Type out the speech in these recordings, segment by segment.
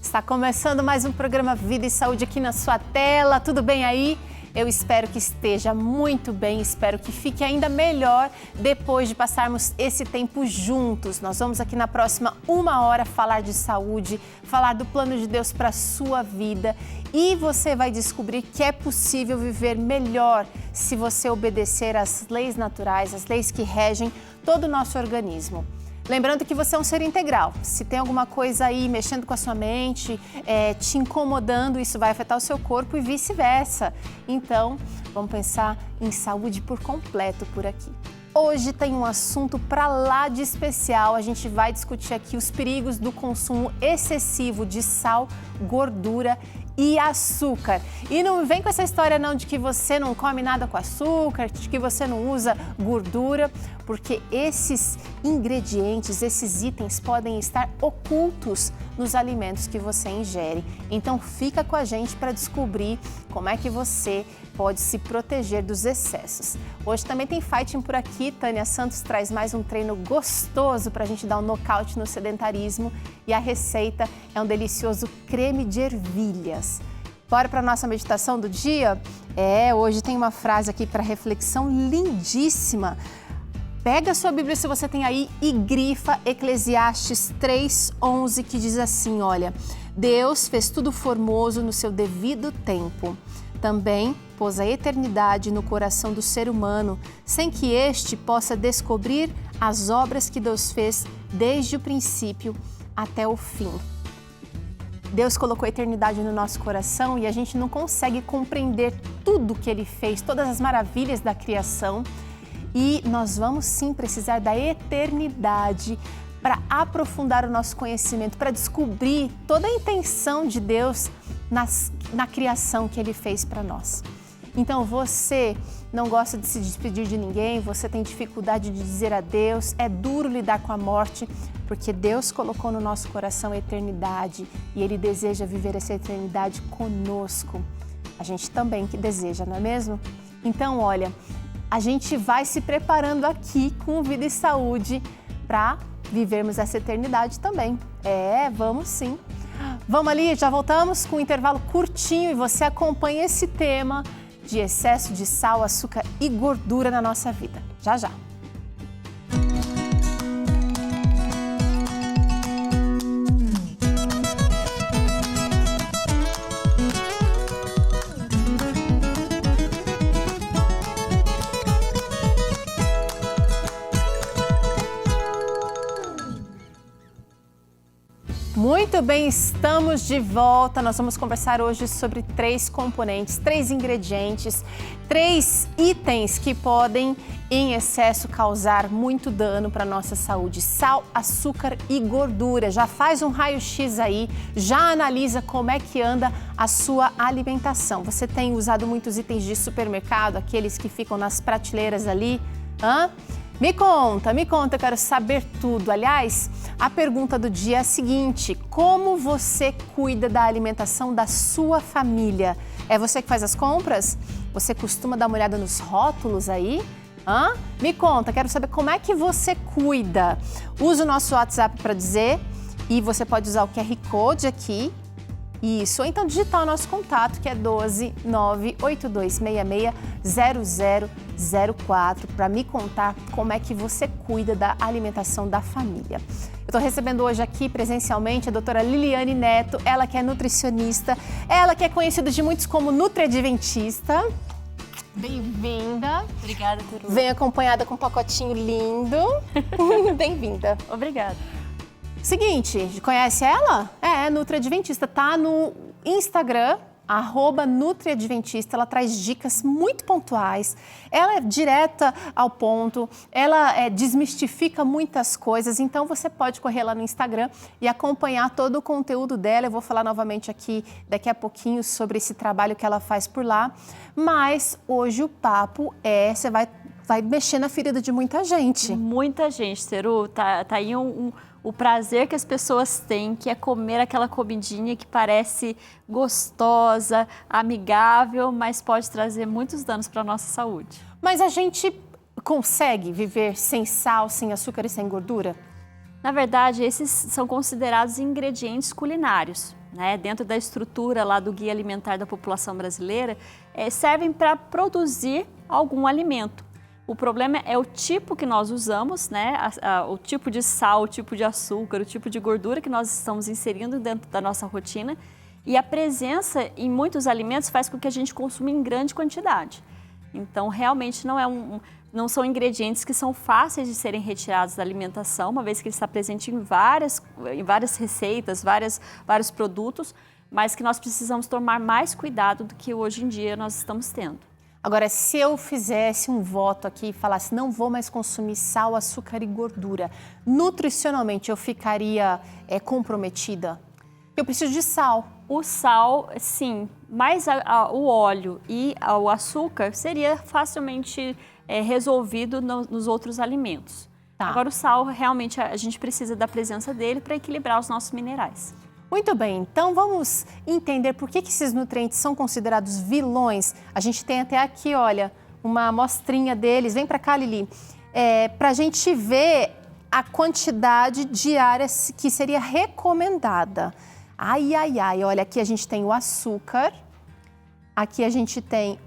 Está começando mais um programa Vida e Saúde aqui na sua tela. Tudo bem aí? Eu espero que esteja muito bem, espero que fique ainda melhor depois de passarmos esse tempo juntos. Nós vamos aqui na próxima 1 hora falar de saúde, falar do plano de Deus para a sua vida e você vai descobrir que é possível viver melhor se você obedecer às leis naturais, às leis que regem todo o nosso organismo. Lembrando que você é um ser integral. Se tem alguma coisa aí mexendo com a sua mente, te incomodando, isso vai afetar o seu corpo e vice-versa. Então, vamos pensar em saúde por completo por aqui. Hoje tem um assunto para lá de especial. A gente vai discutir aqui os perigos do consumo excessivo de sal, gordura e açúcar. E não vem com essa história não de que você não come nada com açúcar, de que você não usa gordura, porque esses ingredientes, esses itens podem estar ocultos nos alimentos que você ingere. Então fica com a gente para descobrir como é que você pode se proteger dos excessos. Hoje também tem Fighting por aqui. Tânia Santos traz mais um treino gostoso para a gente dar um nocaute no sedentarismo e a receita é um delicioso creme de ervilhas. Bora para a nossa meditação do dia? Hoje tem uma frase aqui para reflexão lindíssima. Pega a sua Bíblia, se você tem aí, e grifa Eclesiastes 3:11, que diz assim, olha, Deus fez tudo formoso no seu devido tempo. Também pôs a eternidade no coração do ser humano, sem que este possa descobrir as obras que Deus fez desde o princípio até o fim. Deus colocou a eternidade no nosso coração e a gente não consegue compreender tudo que Ele fez, todas as maravilhas da criação. E nós vamos sim precisar da eternidade para aprofundar o nosso conhecimento, para descobrir toda a intenção de Deus na criação que Ele fez para nós. Então você não gosta de se despedir de ninguém, você tem dificuldade de dizer adeus, é duro lidar com a morte, porque Deus colocou no nosso coração a eternidade e Ele deseja viver essa eternidade conosco. A gente também que deseja, não é mesmo? Então, olha, a gente vai se preparando aqui com Vida e Saúde para vivermos essa eternidade também. Vamos sim. Vamos ali, já voltamos com um intervalo curtinho e você acompanha esse tema de excesso de sal, açúcar e gordura na nossa vida. Já, já. Muito bem, estamos de volta. Nós vamos conversar hoje sobre 3 componentes, 3 ingredientes, 3 itens que podem, em excesso, causar muito dano para a nossa saúde. Sal, açúcar e gordura. Já faz um raio-x aí, já analisa como é que anda a sua alimentação. Você tem usado muitos itens de supermercado, aqueles que ficam nas prateleiras ali? Me conta, eu quero saber tudo. Aliás, a pergunta do dia é a seguinte: como você cuida da alimentação da sua família? É você que faz as compras? Você costuma dar uma olhada nos rótulos aí? Me conta, quero saber como é que você cuida. Usa o nosso WhatsApp para dizer e você pode usar o QR Code aqui. Isso, ou então digitar o nosso contato, que é 12 98266 0004, para me contar como é que você cuida da alimentação da família. Eu estou recebendo hoje aqui presencialmente a doutora Liliane Neto, ela que é nutricionista, ela que é conhecida de muitos como Nutriadventista. Bem-vinda. Obrigada, Teru. Vem acompanhada com um pacotinho lindo. Bem-vinda. Obrigada. Seguinte, conhece ela? Nutriadventista, tá no Instagram, @Nutriadventista, ela traz dicas muito pontuais, ela é direta ao ponto, ela desmistifica muitas coisas, então você pode correr lá no Instagram e acompanhar todo o conteúdo dela. Eu vou falar novamente aqui daqui a pouquinho sobre esse trabalho que ela faz por lá, mas hoje o papo você vai mexer na ferida de muita gente. Muita gente, Teru, tá aí o prazer que as pessoas têm, que é comer aquela comidinha que parece gostosa, amigável, mas pode trazer muitos danos para a nossa saúde. Mas a gente consegue viver sem sal, sem açúcar e sem gordura? Na verdade, esses são considerados ingredientes culinários. né, dentro da estrutura lá do Guia Alimentar da População Brasileira, servem para produzir algum alimento. O problema é o tipo que nós usamos, né, o tipo de sal, o tipo de açúcar, o tipo de gordura que nós estamos inserindo dentro da nossa rotina, e a presença em muitos alimentos faz com que a gente consuma em grande quantidade. Então, realmente não são ingredientes que são fáceis de serem retirados da alimentação, uma vez que ele está presente em várias receitas, vários produtos, mas que nós precisamos tomar mais cuidado do que hoje em dia nós estamos tendo. Agora, se eu fizesse um voto aqui e falasse não vou mais consumir sal, açúcar e gordura, nutricionalmente eu ficaria comprometida? Eu preciso de sal. O sal, sim, mas o óleo e o açúcar seria facilmente resolvido nos outros alimentos. Tá. Agora, o sal, realmente, a gente precisa da presença dele para equilibrar os nossos minerais. Muito bem, então vamos entender por que esses nutrientes são considerados vilões. A gente tem até aqui, olha, uma amostrinha deles. Vem para cá, Lili. Para a gente ver a quantidade diária que seria recomendada. Ai, ai, ai, olha, aqui a gente tem o açúcar, aqui a gente tem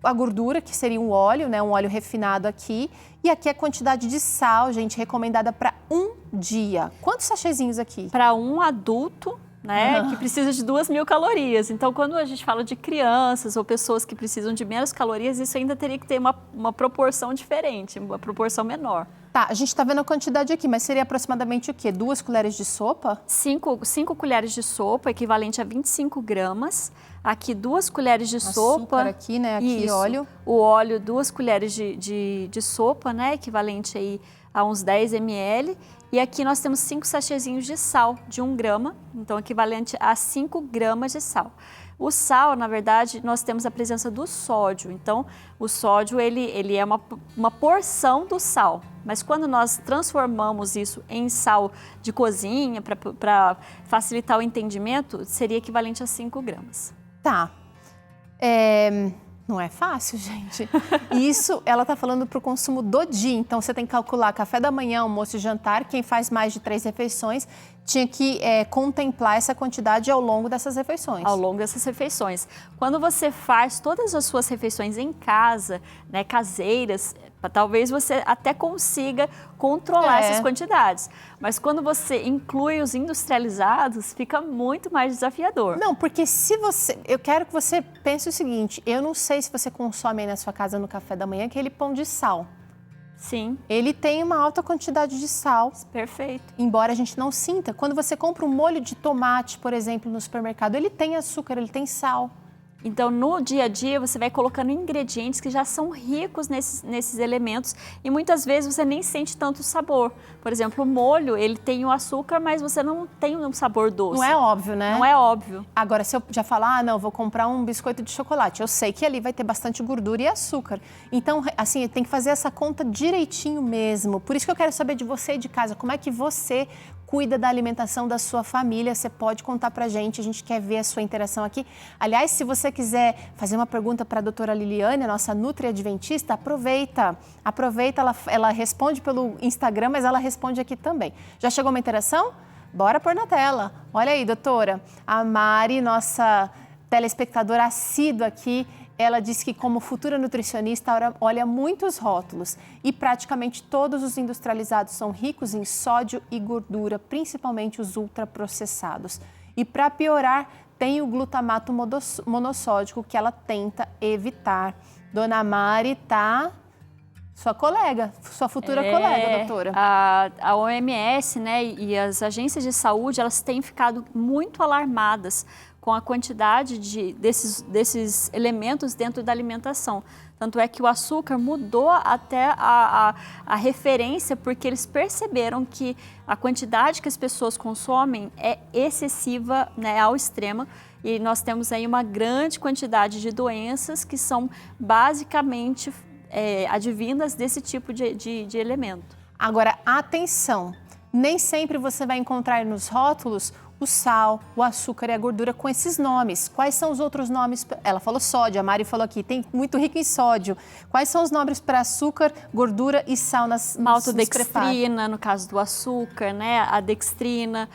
a gordura, que seria um óleo, né, um óleo refinado aqui, e aqui a quantidade de sal, gente, recomendada para um dia. Quantos sachêzinhos aqui? Para um adulto, né, que precisa de 2.000 calorias. Então, quando a gente fala de crianças ou pessoas que precisam de menos calorias, isso ainda teria que ter uma proporção diferente, uma proporção menor. Tá, a gente está vendo a quantidade aqui, mas seria aproximadamente o quê? 2 colheres de sopa? 5 colheres de sopa, equivalente a 25 gramas. Aqui 2 colheres de sopa. Açúcar aqui, né? Aqui isso, óleo. O óleo, 2 colheres de sopa, né? Equivalente aí a uns 10 ml. E aqui nós temos 5 sachêzinhos de sal, de 1 grama, então equivalente a 5 gramas de sal. O sal, na verdade, nós temos a presença do sódio. Então, o sódio, ele é uma porção do sal. Mas quando nós transformamos isso em sal de cozinha, para facilitar o entendimento, seria equivalente a 5 gramas. Tá. Não é fácil, gente. Isso, ela tá falando para o consumo do dia. Então, você tem que calcular café da manhã, almoço e jantar. Quem faz mais de 3 refeições tinha que contemplar essa quantidade ao longo dessas refeições. Ao longo dessas refeições. Quando você faz todas as suas refeições em casa, né, caseiras, talvez você até consiga controlar essas quantidades. Mas quando você inclui os industrializados, fica muito mais desafiador. Não, porque eu quero que você pense o seguinte, eu não sei se você consome aí na sua casa no café da manhã aquele pão de sal. Sim. Ele tem uma alta quantidade de sal. Perfeito. Embora a gente não sinta. Quando você compra um molho de tomate, por exemplo, no supermercado, ele tem açúcar, ele tem sal. Então, no dia a dia, você vai colocando ingredientes que já são ricos nesses elementos e muitas vezes você nem sente tanto sabor. Por exemplo, o molho, ele tem o açúcar, mas você não tem um sabor doce. Não é óbvio, né? Não é óbvio. Agora, se eu já falar, não, vou comprar um biscoito de chocolate, eu sei que ali vai ter bastante gordura e açúcar. Então, assim, tem que fazer essa conta direitinho mesmo. Por isso que eu quero saber de você de casa, como é que você cuida da alimentação da sua família, você pode contar pra gente, a gente quer ver a sua interação aqui. Aliás, se você quiser fazer uma pergunta para a doutora Liliane, a nossa Nutri-Adventista, aproveita, ela responde pelo Instagram, mas ela responde aqui também. Já chegou uma interação? Bora pôr na tela. Olha aí, doutora, a Mari, nossa telespectadora assídua aqui, ela disse que como futura nutricionista olha muitos rótulos e praticamente todos os industrializados são ricos em sódio e gordura, principalmente os ultraprocessados. E para piorar, tem o glutamato monossódico que ela tenta evitar. Dona Mari tá sua colega, sua futura colega, doutora. A OMS, né, e as agências de saúde, elas têm ficado muito alarmadas com a quantidade desses elementos dentro da alimentação. Tanto é que o açúcar mudou até a referência, porque eles perceberam que a quantidade que as pessoas consomem é excessiva, né, ao extremo, e nós temos aí uma grande quantidade de doenças que são basicamente advindas desse tipo de elemento. Agora, atenção, nem sempre você vai encontrar nos rótulos o sal, o açúcar e a gordura com esses nomes. Quais são os outros nomes? Ela falou sódio, a Mari falou aqui, tem muito rico em sódio. Quais são os nomes para açúcar, gordura e sal nos maltodextrina, no caso do açúcar, né? A dextrina,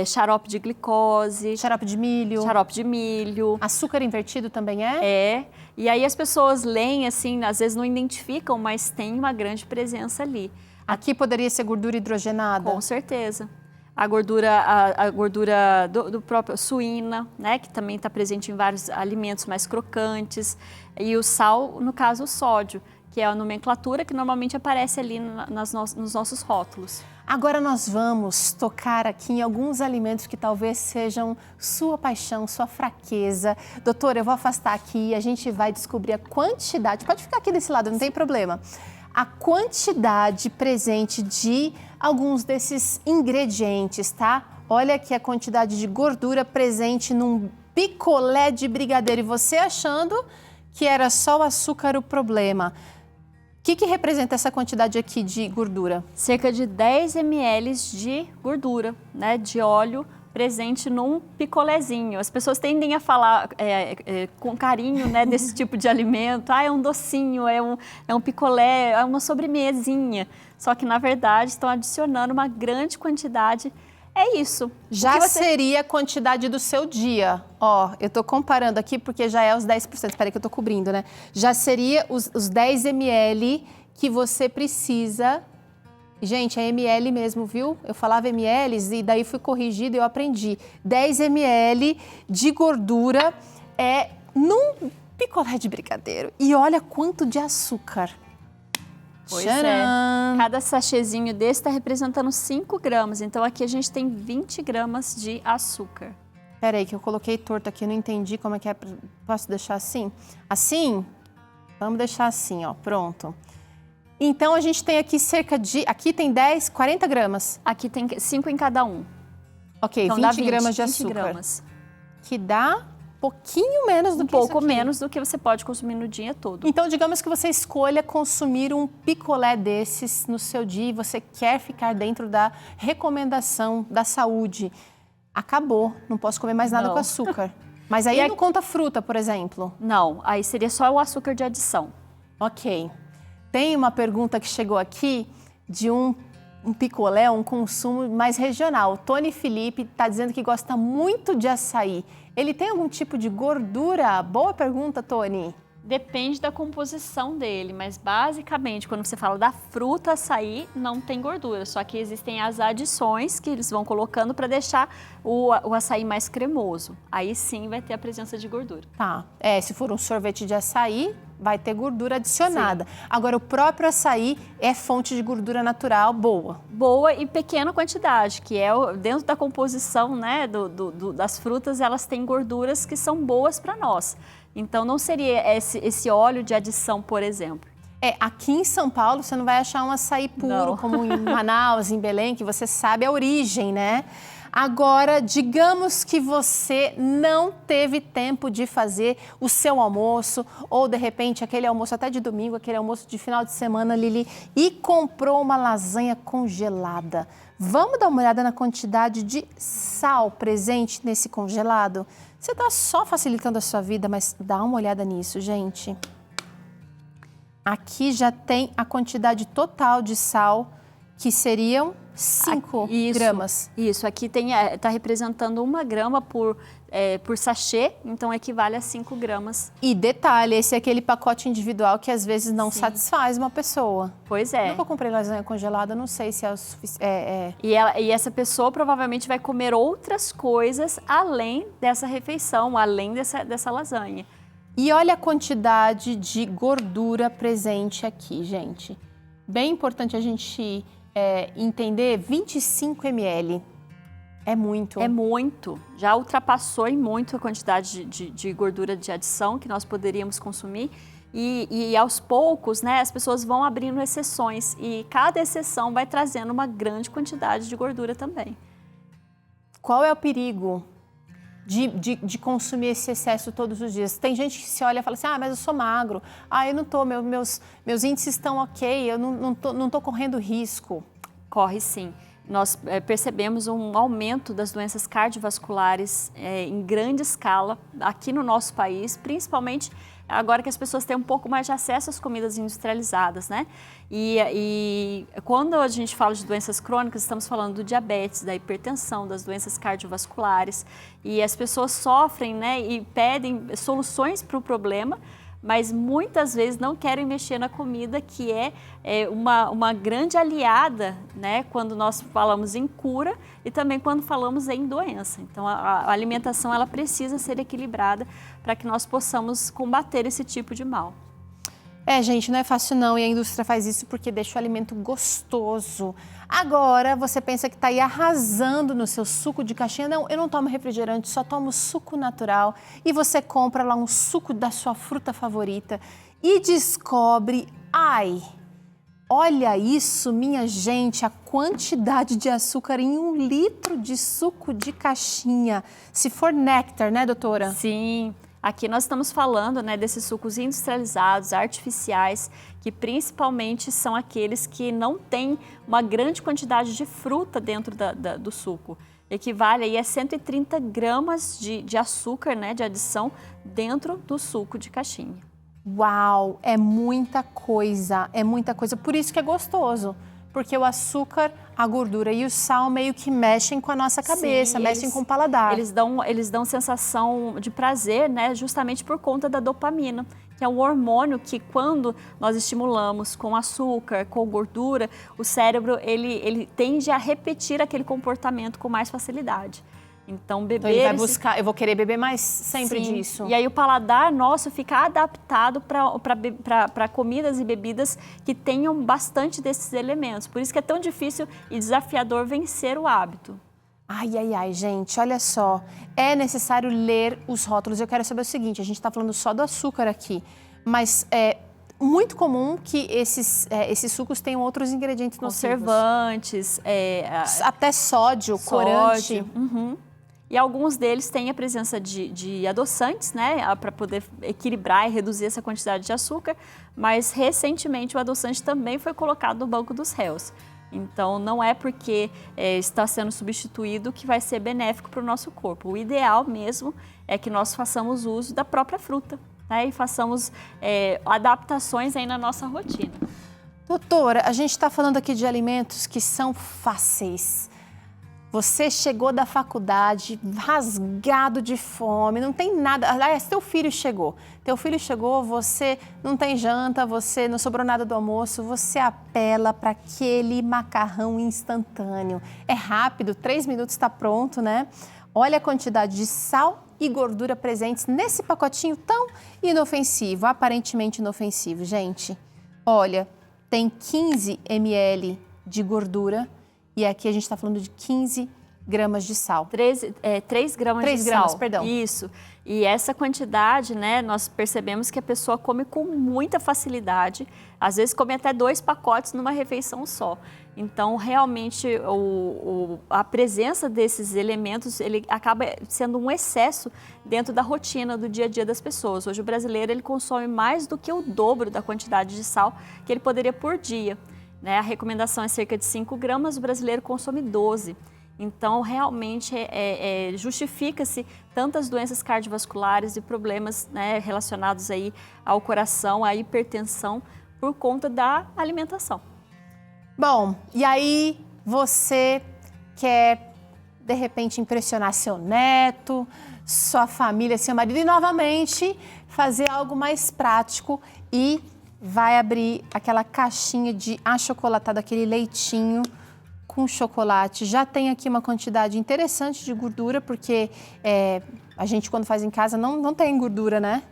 xarope de glicose. Xarope de milho. Xarope de milho. Açúcar invertido também é? É. E aí as pessoas leem assim, às vezes não identificam, mas tem uma grande presença ali. Aqui poderia ser gordura hidrogenada? Com certeza. A gordura do próprio suína, né, que também está presente em vários alimentos mais crocantes. E o sal, no caso, o sódio, que é a nomenclatura que normalmente aparece ali nos nossos rótulos. Agora nós vamos tocar aqui em alguns alimentos que talvez sejam sua paixão, sua fraqueza. Doutora, eu vou afastar aqui e a gente vai descobrir a quantidade. Pode ficar aqui desse lado, não tem problema. A quantidade presente de alguns desses ingredientes, tá? Olha aqui a quantidade de gordura presente num picolé de brigadeiro. E você achando que era só o açúcar o problema. O que representa essa quantidade aqui de gordura? Cerca de 10 ml de gordura, né, de óleo presente num picolézinho. As pessoas tendem a falar com carinho, né, desse tipo de alimento. Ah, é um docinho, é um picolé, é uma sobremesinha. Só que, na verdade, estão adicionando uma grande quantidade. É isso. Já seria a quantidade do seu dia. Ó, eu tô comparando aqui porque já é os 10%. Espera aí que eu tô cobrindo, né? Já seria os 10 ml que você precisa. Gente, é ml mesmo, viu? Eu falava ml e daí fui corrigido e eu aprendi. 10 ml de gordura num picolé de brigadeiro. E olha quanto de açúcar. Pois é. Cada sachêzinho desse está representando 5 gramas. Então, aqui a gente tem 20 gramas de açúcar. Peraí, que eu coloquei torto aqui, eu não entendi como é que é. Posso deixar assim? Assim? Vamos deixar assim, ó, pronto. Então, a gente tem aqui cerca de... Aqui tem 10, 40 gramas. Aqui tem 5 em cada um. Ok, então, 20 gramas de açúcar. 20 gramas. Que dá pouquinho menos do que isso aqui. Um pouco menos do que você pode consumir no dia todo. Então, digamos que você escolha consumir um picolé desses no seu dia e você quer ficar dentro da recomendação da saúde. Acabou, não posso comer mais nada com açúcar. Mas aí não conta fruta, por exemplo? Não, aí seria só o açúcar de adição. Ok. Tem uma pergunta que chegou aqui de um picolé, um consumo mais regional. O Tony Felipe está dizendo que gosta muito de açaí. Ele tem algum tipo de gordura? Boa pergunta, Tony. Depende da composição dele, mas basicamente, quando você fala da fruta açaí, não tem gordura. Só que existem as adições que eles vão colocando para deixar o açaí mais cremoso. Aí sim vai ter a presença de gordura. Tá. Se for um sorvete de açaí, vai ter gordura adicionada. Sim. Agora, o próprio açaí é fonte de gordura natural boa. Boa e pequena quantidade, que é dentro da composição, né, das frutas, elas têm gorduras que são boas para nós. Então, não seria esse óleo de adição, por exemplo. Aqui em São Paulo, você não vai achar um açaí puro, como em Manaus, em Belém, que você sabe a origem, né? Agora, digamos que você não teve tempo de fazer o seu almoço, ou de repente aquele almoço até de domingo, aquele almoço de final de semana, Lili, e comprou uma lasanha congelada. Vamos dar uma olhada na quantidade de sal presente nesse congelado? Você está só facilitando a sua vida, mas dá uma olhada nisso, gente. Aqui já tem a quantidade total de sal, que seriam 5 gramas. Isso, aqui está representando 1 grama por sachê, então equivale a 5 gramas. E detalhe, esse é aquele pacote individual que às vezes não satisfaz uma pessoa. Pois é. Nunca comprei lasanha congelada, não sei se é o suficiente. E essa pessoa provavelmente vai comer outras coisas além dessa refeição, além dessa lasanha. E olha a quantidade de gordura presente aqui, gente. Bem importante a gente entender, 25 ml. É muito. É muito. Já ultrapassou em muito a quantidade de gordura de adição que nós poderíamos consumir. E aos poucos, né, as pessoas vão abrindo exceções. E cada exceção vai trazendo uma grande quantidade de gordura também. Qual é o perigo de consumir esse excesso todos os dias? Tem gente que se olha e fala assim, mas eu sou magro, eu não tô, meus índices estão ok, eu não tô correndo risco. Corre sim. nós percebemos um aumento das doenças cardiovasculares em grande escala aqui no nosso país, principalmente agora que as pessoas têm um pouco mais de acesso às comidas industrializadas, né? E quando a gente fala de doenças crônicas, estamos falando do diabetes, da hipertensão, das doenças cardiovasculares, e as pessoas sofrem, né, e pedem soluções para o problema, mas muitas vezes não querem mexer na comida, que é uma grande aliada, né, quando nós falamos em cura e também quando falamos em doença. Então, a alimentação ela precisa ser equilibrada para que nós possamos combater esse tipo de mal. Gente, não é fácil não, e a indústria faz isso porque deixa o alimento gostoso. Agora, você pensa que está aí arrasando no seu suco de caixinha. Não, eu não tomo refrigerante, só tomo suco natural. E você compra lá um suco da sua fruta favorita e descobre, olha isso, minha gente, a quantidade de açúcar em 1 litro de suco de caixinha. Se for néctar, né, doutora? Sim. Aqui nós estamos falando, né, desses sucos industrializados, artificiais, que principalmente são aqueles que não têm uma grande quantidade de fruta dentro do suco. Equivale aí a 130 gramas de açúcar, né, de adição dentro do suco de caixinha. Uau, é muita coisa, é muita coisa. Por isso que é gostoso. Porque o açúcar, a gordura e o sal meio que mexem com a nossa cabeça, mexem com o paladar. Eles dão sensação de prazer, né, justamente por conta da dopamina, que é um hormônio que quando nós estimulamos com açúcar, com gordura, o cérebro ele tende a repetir aquele comportamento com mais facilidade. Então, beber... Então ele vai buscar, eu vou querer beber mais sempre disso. E aí o paladar nosso fica adaptado para comidas e bebidas que tenham bastante desses elementos. Por isso que é tão difícil e desafiador vencer o hábito. Ai, gente, olha só. É necessário ler os rótulos. Eu quero saber o seguinte, a gente está falando só do açúcar aqui, mas é muito comum que esses sucos tenham outros ingredientes nocivos. Conservantes. Até sódio, corante. Uhum. E alguns deles têm a presença de adoçantes, né, para poder equilibrar e reduzir essa quantidade de açúcar, mas recentemente o adoçante também foi colocado no banco dos réus. Então, não é porque está sendo substituído que vai ser benéfico para o nosso corpo. O ideal mesmo é que nós façamos uso da própria fruta, né, e façamos adaptações aí na nossa rotina. Doutora, a gente está falando aqui de alimentos que são fáceis. Você chegou da faculdade rasgado de fome, não tem nada. Aliás, teu filho chegou, você não tem janta, você não sobrou nada do almoço, você apela para aquele macarrão instantâneo. É rápido, 3 minutos está pronto, né? Olha a quantidade de sal e gordura presentes nesse pacotinho tão inofensivo, aparentemente inofensivo. Gente, olha, tem 15 ml de gordura. E aqui a gente está falando de 15 gramas de sal. 3 gramas 3 de gramas, sal. Perdão. Isso. E essa quantidade, né, nós percebemos que a pessoa come com muita facilidade. Às vezes come até 2 pacotes numa refeição só. Então, realmente, a presença desses elementos, ele acaba sendo um excesso dentro da rotina do dia a dia das pessoas. Hoje o brasileiro, ele consome mais do que o dobro da quantidade de sal que ele poderia por dia. A recomendação é cerca de 5 gramas, o brasileiro consome 12. Então, realmente, justifica-se tantas doenças cardiovasculares e problemas, né, relacionados aí ao coração, à hipertensão, por conta da alimentação. Bom, e aí você quer, de repente, impressionar seu neto, sua família, seu marido e, novamente, fazer algo mais prático e vai abrir aquela caixinha de achocolatado, aquele leitinho com chocolate. Já tem aqui uma quantidade interessante de gordura, porque a gente, quando faz em casa, não tem gordura, né?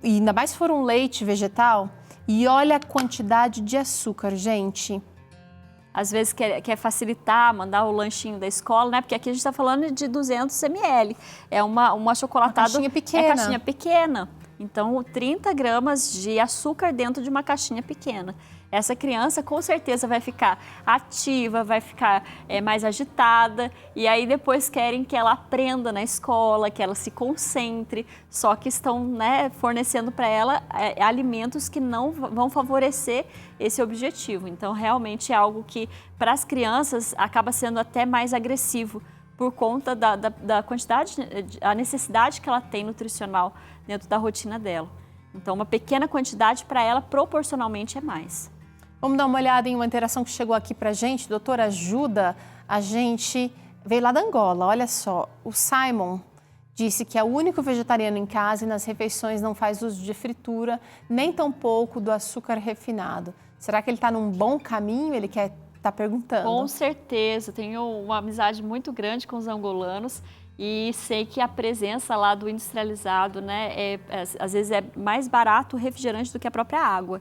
E ainda mais se for um leite vegetal. E olha a quantidade de açúcar, gente. Às vezes quer facilitar, mandar o lanchinho da escola, né? Porque aqui a gente está falando de 200 ml. É um achocolatado... Uma caixinha pequena. É caixinha pequena. Então, 30 gramas de açúcar dentro de uma caixinha pequena. essa criança com certeza vai ficar ativa, vai ficar mais agitada, e aí depois querem que ela aprenda na escola, que ela se concentre, só que estão, né, fornecendo para ela alimentos que não vão favorecer esse objetivo. Então, realmente é algo que, para as crianças, acaba sendo até mais agressivo, por conta da quantidade, a necessidade que ela tem nutricional dentro da rotina dela. Então, uma pequena quantidade para ela, proporcionalmente, é mais. Vamos dar uma olhada em uma interação que chegou aqui para a gente. Doutora, ajuda a gente. Veio lá da Angola, olha só. O Simon disse que é o único vegetariano em casa e nas refeições não faz uso de fritura, nem tampouco do açúcar refinado. Será que ele está num bom caminho? Ele está perguntando. Com certeza, tenho uma amizade muito grande com os angolanos e sei que a presença lá do industrializado, né, às vezes é mais barato o refrigerante do que a própria água.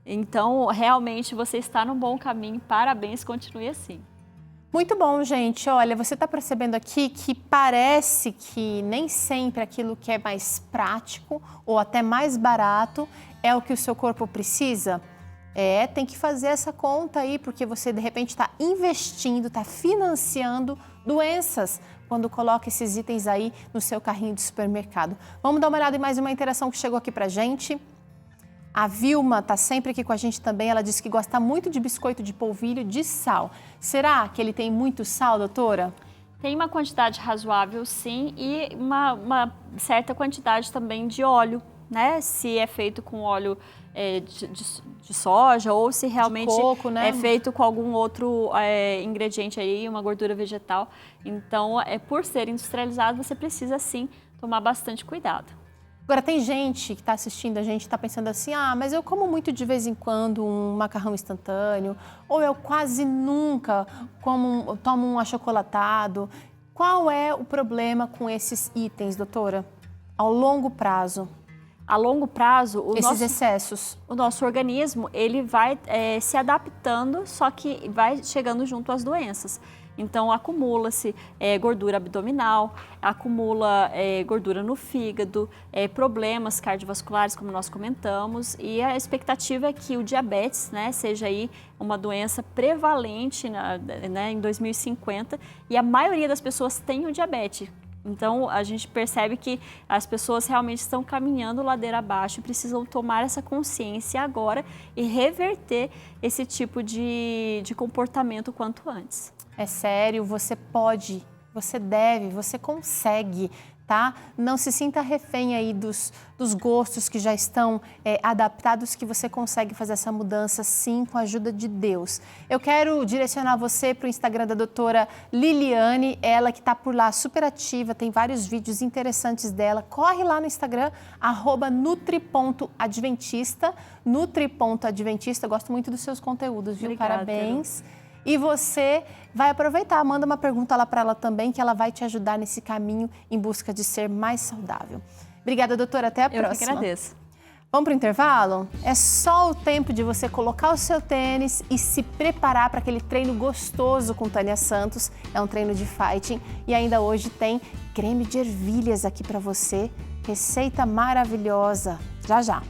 Então, realmente, você está num bom caminho. Parabéns, continue assim. Muito bom, gente. Olha, você está percebendo aqui que parece que nem sempre aquilo que é mais prático ou até mais barato é o que o seu corpo precisa? Tem que fazer essa conta aí, porque você de repente está investindo, está financiando doenças quando coloca esses itens aí no seu carrinho de supermercado. Vamos dar uma olhada em mais uma interação que chegou aqui pra gente. A Vilma está sempre aqui com a gente também. Ela disse que gosta muito de biscoito de polvilho de sal. Será que ele tem muito sal, doutora? Tem uma quantidade razoável, sim, e uma certa quantidade também de óleo, né? Se é feito com óleo de soja ou se realmente de coco, né? É feito com algum outro ingrediente aí, uma gordura vegetal. Então, por ser industrializado, você precisa, sim, tomar bastante cuidado. Agora, tem gente que está assistindo a gente, está pensando assim, mas eu como muito de vez em quando um macarrão instantâneo, ou eu quase nunca tomo um achocolatado. Qual é o problema com esses itens, doutora, ao longo prazo? A longo prazo, esses excessos. O nosso organismo, ele vai se adaptando, só que vai chegando junto às doenças. Então, acumula-se gordura abdominal, acumula gordura no fígado, problemas cardiovasculares, como nós comentamos, e a expectativa é que o diabetes, né, seja aí uma doença prevalente né, em 2050, e a maioria das pessoas tem o diabetes. Então, a gente percebe que as pessoas realmente estão caminhando ladeira abaixo e precisam tomar essa consciência agora e reverter esse tipo de comportamento o quanto antes. É sério, você pode, você deve, você consegue, tá? Não se sinta refém aí dos gostos que já estão adaptados, que você consegue fazer essa mudança sim com a ajuda de Deus. Eu quero direcionar você para o Instagram da doutora Liliane, ela que está por lá super ativa, tem vários vídeos interessantes dela. Corre lá no Instagram, @nutri.adventista, nutri.adventista. Eu gosto muito dos seus conteúdos, viu? Obrigada, parabéns. E você vai aproveitar, manda uma pergunta lá para ela também, que ela vai te ajudar nesse caminho em busca de ser mais saudável. Obrigada, doutora. Até a próxima. Eu que agradeço. Vamos para o intervalo? É só o tempo de você colocar o seu tênis e se preparar para aquele treino gostoso com Tânia Santos. É um treino de fighting e ainda hoje tem creme de ervilhas aqui para você. Receita maravilhosa. Já, já.